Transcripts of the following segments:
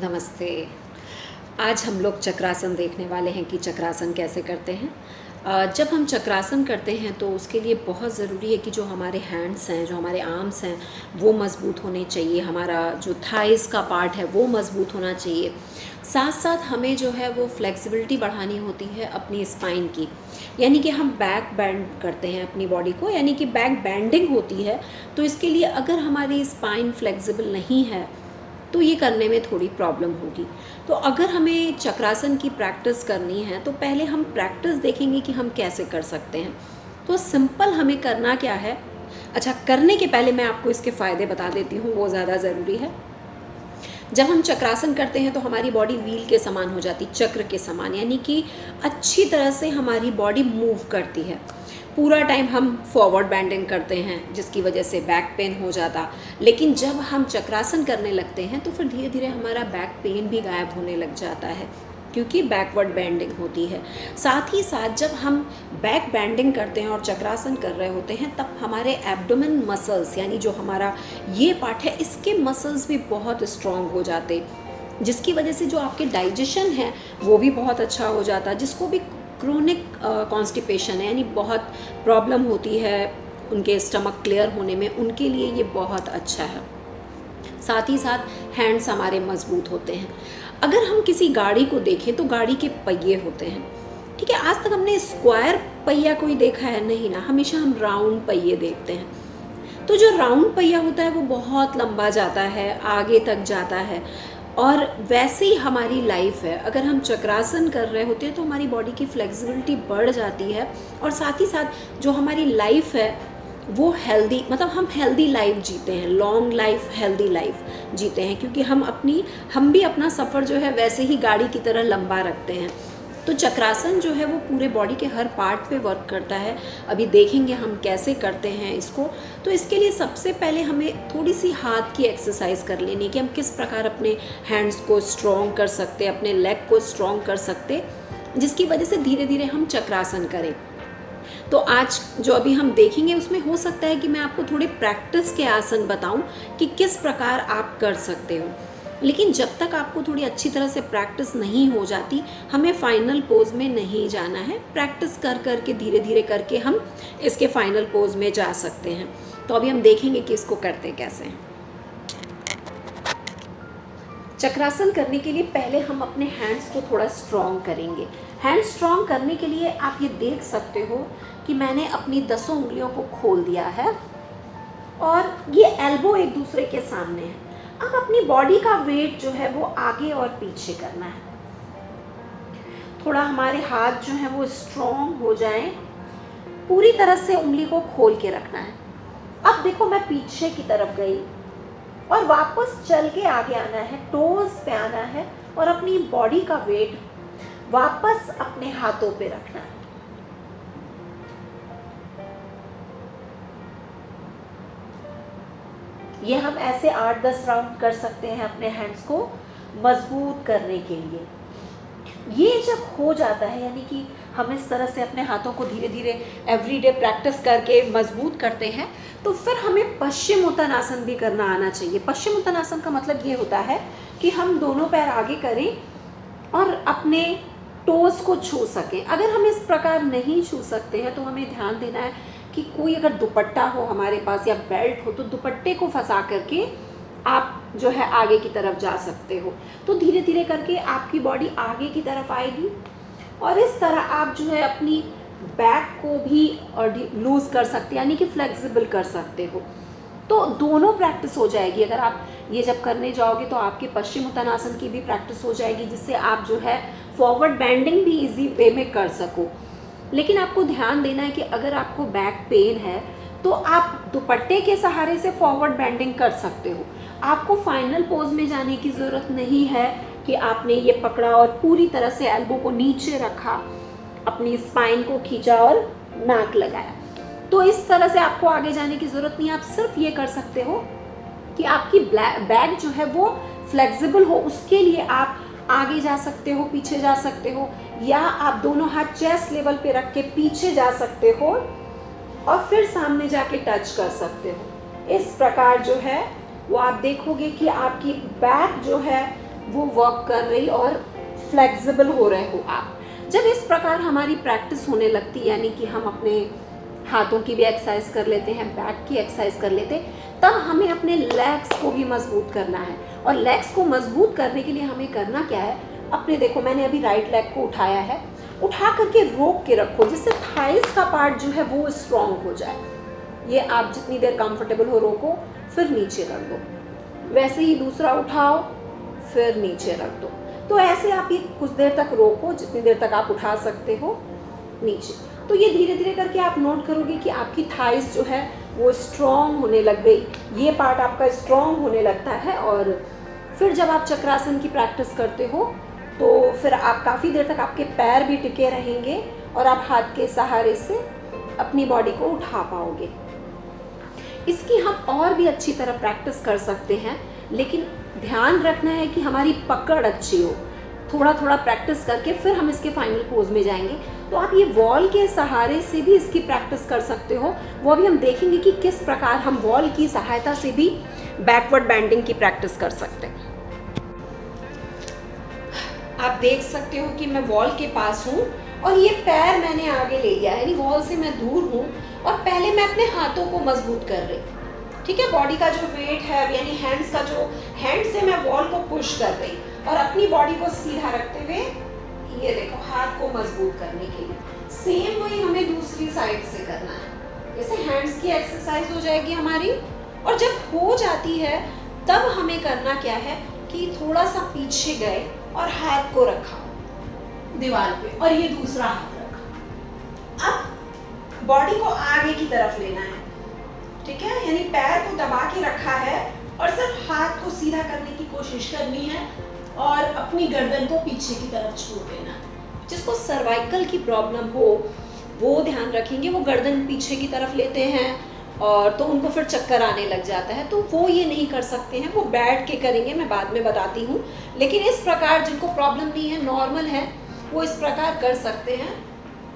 नमस्ते। आज हम लोग चक्रासन देखने वाले हैं कि चक्रासन कैसे करते हैं। जब हम चक्रासन करते हैं तो उसके लिए बहुत ज़रूरी है कि जो हमारे हैंड्स हैं, जो हमारे आर्म्स हैं, वो मज़बूत होने चाहिए। हमारा जो थाइस का पार्ट है वो मज़बूत होना चाहिए। साथ साथ हमें जो है वो फ्लेक्सिबिलिटी बढ़ानी होती है अपनी स्पाइन की, यानी कि हम बैक बैंड करते हैं अपनी बॉडी को, यानी कि बैक बैंडिंग होती है। तो इसके लिए अगर हमारी स्पाइन फ्लेक्सिबल नहीं है तो ये करने में थोड़ी प्रॉब्लम होगी। तो अगर हमें चक्रासन की प्रैक्टिस करनी है तो पहले हम प्रैक्टिस देखेंगे कि हम कैसे कर सकते हैं। तो सिंपल हमें करना क्या है, अच्छा करने के पहले मैं आपको इसके फ़ायदे बता देती हूँ, वो ज़्यादा ज़रूरी है। जब हम चक्रासन करते हैं तो हमारी बॉडी व्हील के समान हो जाती, चक्र के समान, यानी कि अच्छी तरह से हमारी बॉडी मूव करती है। पूरा टाइम हम फॉरवर्ड बैंडिंग करते हैं जिसकी वजह से बैक पेन हो जाता, लेकिन जब हम चक्रासन करने लगते हैं तो फिर धीरे धीरे हमारा बैक पेन भी गायब होने लग जाता है, क्योंकि बैकवर्ड बैंडिंग होती है। साथ ही साथ जब हम बैक बैंडिंग करते हैं और चक्रासन कर रहे होते हैं तब हमारे एब्डोमेन मसल्स, यानी जो हमारा ये पार्ट है, इसके मसल्स भी बहुत स्ट्रॉन्ग हो जाते, जिसकी वजह से जो आपके डाइजेशन है वो भी बहुत अच्छा हो जाता। जिसको भी क्रोनिक कॉन्स्टिपेशन है, यानी बहुत प्रॉब्लम होती है उनके स्टमक क्लियर होने में, उनके लिए ये बहुत अच्छा है। साथ ही साथ हैंड्स हमारे मजबूत होते हैं। अगर हम किसी गाड़ी को देखें तो गाड़ी के पहिए होते हैं, ठीक है। आज तक हमने स्क्वायर पहिया कोई देखा है नहीं ना, हमेशा हम राउंड पहिए देखते हैं। तो जो राउंड पहिया होता है वो बहुत लंबा जाता है, आगे तक जाता है। और वैसे ही हमारी लाइफ है, अगर हम चक्रासन कर रहे होते हैं तो हमारी बॉडी की फ्लेक्सिबिलिटी बढ़ जाती है और साथ ही साथ जो हमारी लाइफ है वो हेल्दी, मतलब हम हेल्दी लाइफ जीते हैं, लॉन्ग लाइफ हेल्दी लाइफ जीते हैं, क्योंकि हम भी अपना सफ़र जो है वैसे ही गाड़ी की तरह लंबा रखते हैं। तो चक्रासन जो है वो पूरे बॉडी के हर पार्ट पे वर्क करता है। अभी देखेंगे हम कैसे करते हैं इसको। तो इसके लिए सबसे पहले हमें थोड़ी सी हाथ की एक्सरसाइज कर लेनी है कि हम किस प्रकार अपने हैंड्स को स्ट्रॉन्ग कर सकते, अपने लेग को स्ट्रॉन्ग कर सकते, जिसकी वजह से धीरे धीरे हम चक्रासन करें। तो आज जो अभी हम देखेंगे उसमें हो सकता है कि मैं आपको थोड़े प्रैक्टिस के आसन बताऊं कि किस प्रकार आप कर सकते हो। लेकिन जब तक आपको थोड़ी अच्छी तरह से प्रैक्टिस नहीं हो जाती, हमें फाइनल पोज में नहीं जाना है। प्रैक्टिस कर करके धीरे धीरे करके हम इसके फाइनल पोज में जा सकते हैं। तो अभी हम देखेंगे कि इसको करते कैसे हैं। चक्रासन करने के लिए पहले हम अपने हैंड्स को थोड़ा स्ट्रॉन्ग करेंगे। हैंड स्ट्रॉन्ग करने के लिए आप ये देख सकते हो कि मैंने अपनी 10 उंगलियों को खोल दिया है और ये एल्बो एक दूसरे के सामने है। अब अपनी बॉडी का वेट जो है वो आगे और पीछे करना है। थोड़ा हमारे हाथ जो है वो स्ट्रॉन्ग हो जाएं, पूरी तरह से उंगली को खोल के रखना है। अब देखो मैं पीछे की तरफ गई और वापस चल के आगे आना है, टोज पे आना है और अपनी बॉडी का वेट वापस अपने हाथों पे रखना है। ये हम ऐसे 8-10 राउंड कर सकते हैं अपने हैंड्स को मजबूत करने के लिए। ये जब हो जाता है, यानी कि हम इस तरह से अपने हाथों को धीरे धीरे एवरीडे प्रैक्टिस करके मजबूत करते हैं, तो फिर हमें पश्चिमोत्तानासन भी करना आना चाहिए। पश्चिमोत्तानासन का मतलब ये होता है कि हम दोनों पैर आगे करें और अपने टोज को छू सकें। अगर हम इस प्रकार नहीं छू सकते हैं तो हमें ध्यान देना है कि कोई अगर दुपट्टा हो हमारे पास या बेल्ट हो तो दुपट्टे को फंसा करके आप जो है आगे की तरफ जा सकते हो। तो धीरे धीरे करके आपकी बॉडी आगे की तरफ आएगी और इस तरह आप जो है अपनी बैक को भी लूज़ कर सकते, यानी कि फ्लेक्सिबल कर सकते हो। तो दोनों प्रैक्टिस हो जाएगी। अगर आप ये जब करने जाओगे तो आपके पश्चिमोत्तानासन की भी प्रैक्टिस हो जाएगी, जिससे आप जो है फॉरवर्ड बैंडिंग भी इजी वे में कर सको। लेकिन आपको ध्यान देना है कि अगर आपको बैक पेन है तो आप दुपट्टे के सहारे से फॉरवर्ड बैंडिंग कर सकते हो। आपको फाइनल पोज में जाने की ज़रूरत नहीं है कि आपने ये पकड़ा और पूरी तरह से एल्बो को नीचे रखा, अपनी स्पाइन को खींचा और नाक लगाया। तो इस तरह से आपको आगे जाने की ज़रूरत नहीं है। आप सिर्फ ये कर सकते हो कि आपकी बैक जो है वो फ्लेक्सिबल हो, उसके लिए आप आगे जा सकते हो, पीछे जा सकते हो, या आप दोनों हाथ चेस्ट लेवल पे रख के पीछे जा सकते हो और फिर सामने जाके टच कर सकते हो। इस प्रकार जो है वो आप देखोगे कि आपकी बैक जो है वो वर्क कर रही और फ्लेक्सिबल हो रहे हो आप। जब इस प्रकार हमारी प्रैक्टिस होने लगती, यानी कि हम अपने हाथों की भी एक्सरसाइज कर लेते हैं, बैक की एक्सरसाइज कर लेते हैं, तब हमें अपने लेग्स को भी मजबूत करना है। और लेग्स को मजबूत करने के लिए हमें करना क्या है, अपने देखो मैंने अभी राइट लेग को उठाया है, उठा करके रोक के रखो, जिससे थाइस का पार्ट जो है वो स्ट्रॉन्ग हो जाए। ये आप जितनी देर कंफर्टेबल हो रोको, फिर नीचे रख दो। वैसे ही दूसरा उठाओ, फिर नीचे रख दो। तो ऐसे आप ये कुछ देर तक रोको, जितनी देर तक आप उठा सकते हो नीचे। तो ये धीरे धीरे करके आप नोट करोगे कि आपकी थाइस जो है वो स्ट्रॉन्ग होने लग गई, ये पार्ट आपका स्ट्रॉन्ग होने लगता है। और फिर जब आप चक्रासन की प्रैक्टिस करते हो तो फिर आप काफ़ी देर तक आपके पैर भी टिके रहेंगे और आप हाथ के सहारे से अपनी बॉडी को उठा पाओगे। इसकी हम और भी अच्छी तरह प्रैक्टिस कर सकते हैं, लेकिन ध्यान रखना है कि हमारी पकड़ अच्छी हो। थोड़ा थोड़ा प्रैक्टिस करके फिर हम इसके फाइनल पोज में जाएंगे। तो आप ये वॉल के सहारे से भी इसकी प्रैक्टिस कर सकते हो। वो अभी हम देखेंगे कि किस प्रकार हम वॉल की सहायता से भी बैकवर्ड बेंडिंग की प्रैक्टिस कर सकते हैं। आप देख सकते हो कि मैं वॉल के पास हूँ और ये पैर मैंने आगे ले लिया है, यानी वॉल से मैं दूर हूँ और पहले मैं अपने हाथों को मजबूत कर रही, ठीक है। बॉडी का जो वेट है, यानी हैंड्स का जो, हैंड से मैं वॉल को पुश कर रही और अपनी बॉडी को सीधा रखते हुए ये देखो हाथ को मजबूत करने के लिए। सेम वही हमें दूसरी साइड से करना है। जैसे हैंड्स की एक्सरसाइज हो जाएगी हमारी, और जब हो जाती है तब हमें करना क्या है कि थोड़ा सा पीछे गए और हाथ को रखा दीवार पे और ये दूसरा हाथ रखा। अब बॉडी को आगे की तरफ लेना है, ठीक है, यानी पैर को दबा के रखा है और सिर्फ हाथ को सीधा करने की कोशिश करनी है और अपनी गर्दन को पीछे की तरफ छोड़ देना। जिसको सर्वाइकल की प्रॉब्लम हो वो ध्यान रखेंगे, वो गर्दन पीछे की तरफ लेते हैं और तो उनको फिर चक्कर आने लग जाता है, तो वो ये नहीं कर सकते हैं, वो बैठ के करेंगे, मैं बाद में बताती हूँ। लेकिन इस प्रकार जिनको प्रॉब्लम नहीं है, नॉर्मल है, वो इस प्रकार कर सकते हैं।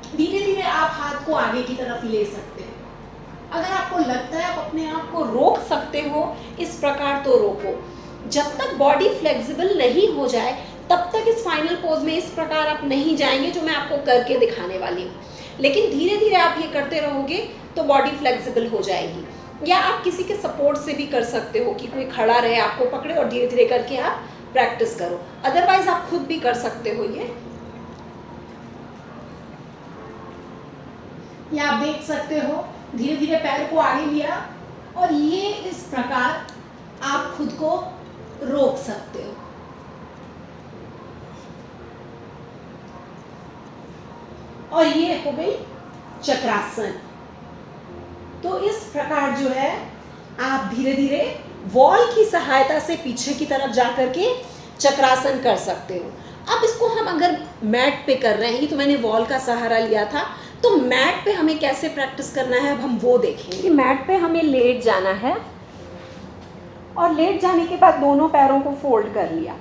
धीरे धीरे आप हाथ को आगे की तरफ ले सकते हैं। अगर आपको लगता है आप अपने आप को रोक सकते हो इस प्रकार, तो रोको। जब तक बॉडी फ्लेक्सिबल नहीं हो जाए तब तक इस फाइनल पोज में इस प्रकार आप नहीं जाएंगे, जो मैं आपको करके दिखाने वाली हूँ। लेकिन धीरे धीरे आप ये करते रहोगे तो बॉडी फ्लेक्सिबल हो जाएगी। या आप किसी के सपोर्ट से भी कर सकते हो कि कोई खड़ा रहे, आपको पकड़े और धीरे धीरे करके आप प्रैक्टिस करो। अदरवाइज आप खुद भी कर सकते हो। ये आप देख सकते हो, धीरे धीरे पैर को आगे लिया और ये इस प्रकार आप खुद को रोक सकते हो। और ये हो गई चक्रासन। तो इस प्रकार जो है आप धीरे धीरे वॉल की सहायता से पीछे की तरफ जा करके चक्रासन कर सकते हो। अब इसको हम अगर मैट पे कर रहे हैं, तो मैंने वॉल का सहारा लिया था, तो मैट पे हमें कैसे प्रैक्टिस करना है अब हम वो देखेंगे। मैट पे हमें लेट जाना है और लेट जाने के बाद दोनों पैरों को फोल्ड कर लिया।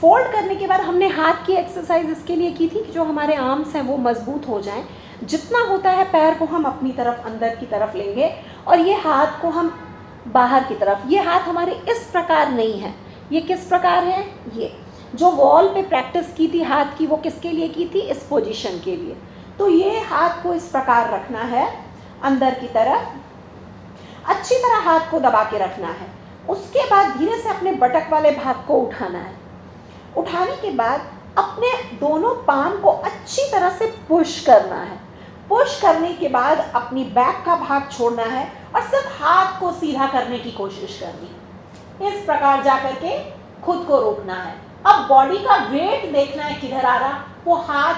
फोल्ड करने के बाद हमने हाथ की एक्सरसाइज इसके लिए की थी कि जो हमारे आर्म्स हैं वो मजबूत हो जाएं। जितना होता है पैर को हम अपनी तरफ अंदर की तरफ लेंगे और ये हाथ को हम बाहर की तरफ। ये हाथ हमारे इस प्रकार नहीं है, ये किस प्रकार है, ये जो वॉल पे प्रैक्टिस की थी हाथ की, वो किसके लिए की थी, इस पोजीशन के लिए। तो ये हाथ को इस प्रकार रखना है अंदर की तरफ, अच्छी तरह हाथ को दबा के रखना है। उसके बाद धीरे से अपने बटक वाले भाग को उठाना है। उठाने के बाद अपने दोनों पाम को अच्छी तरह से पुश करना है। पुश करने के बाद अपनी बैक का भाग छोड़ना है और सिर्फ हाथ को सीधा करने की कोशिश करनी है। इस प्रकार जा करके खुद को रोकना है। अब बॉडी का वेट देखना है किधर आ रहा, वो हाथ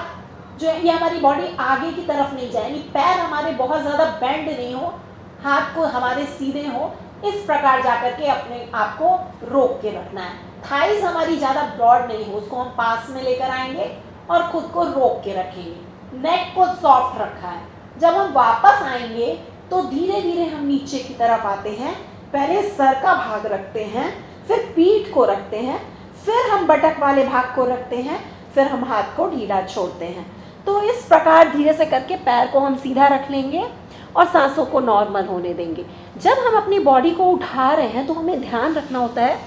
जो है ये हमारी बॉडी आगे की तरफ नहीं जाए, यानी पैर हमारे बहुत ज़्यादा बेंड नहीं हो, हाथ को हमारे सीधे हो। इस प्रकार जा करके अपने आप को रोक के रखना है। थाइज हमारी ज़्यादा ब्रॉड नहीं हो, उसको हम पास में लेकर आएंगे और खुद को रोक के रखेंगे। नेक को सॉफ्ट रखा है। जब हम वापस आएंगे तो धीरे धीरे हम नीचे की तरफ आते हैं। पहले सर का भाग रखते हैं, फिर पीठ को रखते हैं, फिर हम बटक वाले भाग को रखते हैं, फिर हम हाथ को ढीला छोड़ते हैं। तो इस प्रकार धीरे से करके पैर को हम सीधा रख लेंगे और सांसों को नॉर्मल होने देंगे। जब हम अपनी बॉडी को उठा रहे हैं तो हमें ध्यान रखना होता है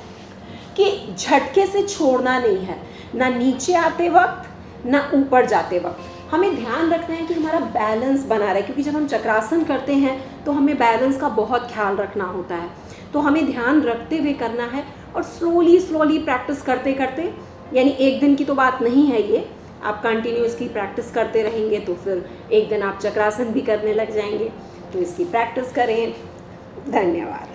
कि झटके से छोड़ना नहीं है, ना नीचे आते वक्त ना ऊपर जाते वक्त। हमें ध्यान रखना है कि हमारा बैलेंस बना रहे, क्योंकि जब हम चक्रासन करते हैं तो हमें बैलेंस का बहुत ख्याल रखना होता है। तो हमें ध्यान रखते हुए करना है और स्लोली प्रैक्टिस करते करते, यानी एक दिन की तो बात नहीं है ये, आप कंटिन्यूसली प्रैक्टिस करते रहेंगे तो फिर एक दिन आप चक्रासन भी करने लग जाएंगे। तो इसकी प्रैक्टिस करें। धन्यवाद।